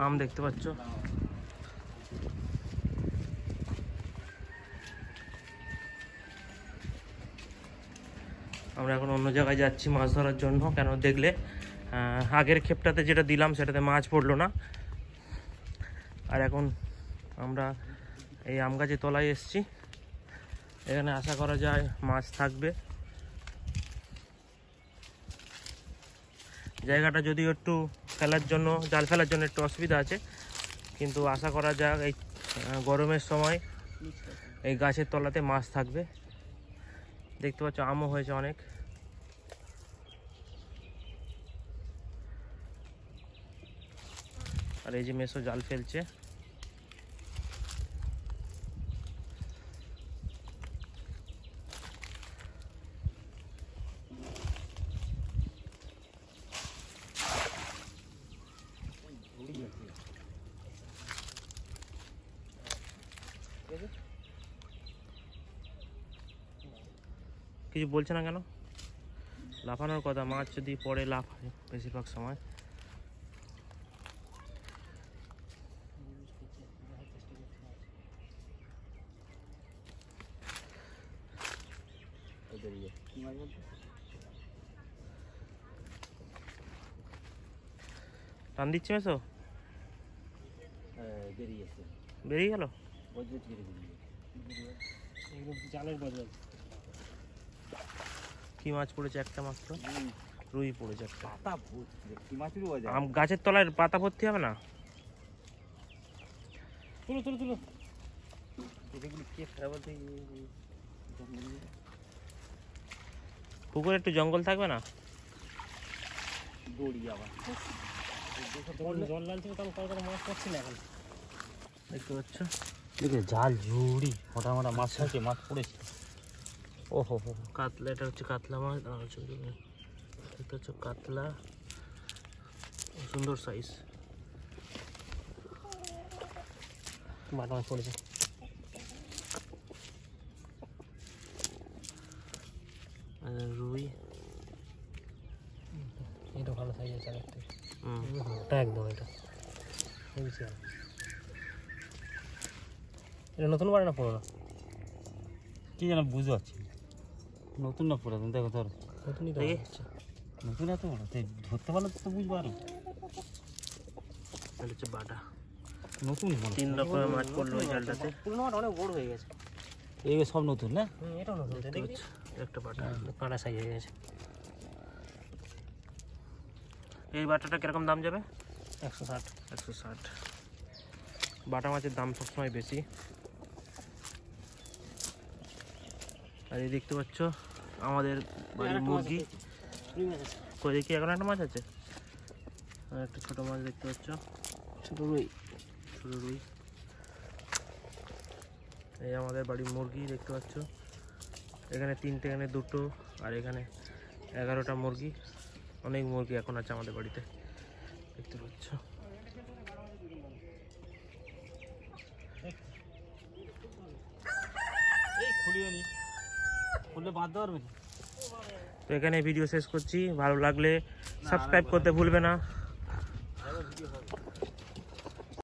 আম দেখতে পাচ্ছ। আমরা এখন অন্য জায়গায় যাচ্ছি মাছ ধরার জন্য। কেন দেখলে আগের ক্ষেপটাতে যেটা দিলাম সেটাতে মাছ পড়লো না। আর এখন আমরা এই আম গাছের তলায় এসেছি। এখানে আশা করা যায় মাছ থাকবে। জায়গাটা যদিও একটু ফেলার জন্য, জাল ফেলার জন্য একটু অসুবিধা আছে, কিন্তু আশা করা যাক এই গরমের সময় এই গাছের তলাতে মাছ থাকবে। দেখতে পাচ্ছ আমও হয়েছে অনেক। আর এই যে মেসো জাল ফেলছে। কিছু বলছে না কেন? লাফানোর কথা, মাছ যদি পড়ে লাফায় বেশিরভাগ সময়। টান দিচ্ছে মেসো? বেরিয়ে গেল কি মাছ পড়েছে? একটা মাত্র রুই পড়েছে একটা। গাছের তলায় পাতা ভর্তি হবে না? তুলো তুলো তুলো। পুকুরে একটু জঙ্গল থাকবে না? জল লাগছে তখন কত মাছ পড়ছে না এখন। দেখতে পাচ্ছ জাল ঝুড়ি মোটা মোটা মাছ আছে, মাছ পড়েছে। ওহো হো, কাতলা। এটা হচ্ছে কাতলা মাছ। দেখতে পাচ্ছ কাতলা, সুন্দর সাইজ। বাটা মাছ পড়েছে। রুই, এটা ভালো সাইজ আছে। একদম এটা নতুন বাড়ে না পুরোনো? কি যেন বুঝতে পারছি, নতুন না পুরাতন। দেখো ধরো, নতুনই তো নতুন এত বড় ধরতে পারলে তো বুঝবো। আরো হচ্ছে বাটা নতুন 3 রকমের মাছ পড়লো ওই জালটাতে। পুরোনো মাছ অনেক বড় হয়ে গেছে। এই সব নতুন না? এটাও নতুন। একটা বাটা কাঁটা সাইজ হয়ে গেছে। এই বাটাটা কিরকম দাম যাবে? 160। 160। বাটা মাছের দাম সবসময় বেশি। আর এই দেখতে পাচ্ছ আমাদের বাড়ির মুরগি। কই দেখি, এখন একটা মাছ আছে। আর একটা ছোট মাছ দেখতে পাচ্ছ, ছোট রুই। ছোট রুই। এই আমাদের বাড়ির মুরগি দেখতে পাচ্ছ। এখানে 3টে, এখানে 2টো, আর এখানে 11টা মুরগি। অনেক মুরগি এখন আছে আমাদের বাড়িতে, দেখতে পাচ্ছ। তো এখানে ভিডিও শেষ করছি। ভালো লাগলে সাবস্ক্রাইব করতে ভুলবে না।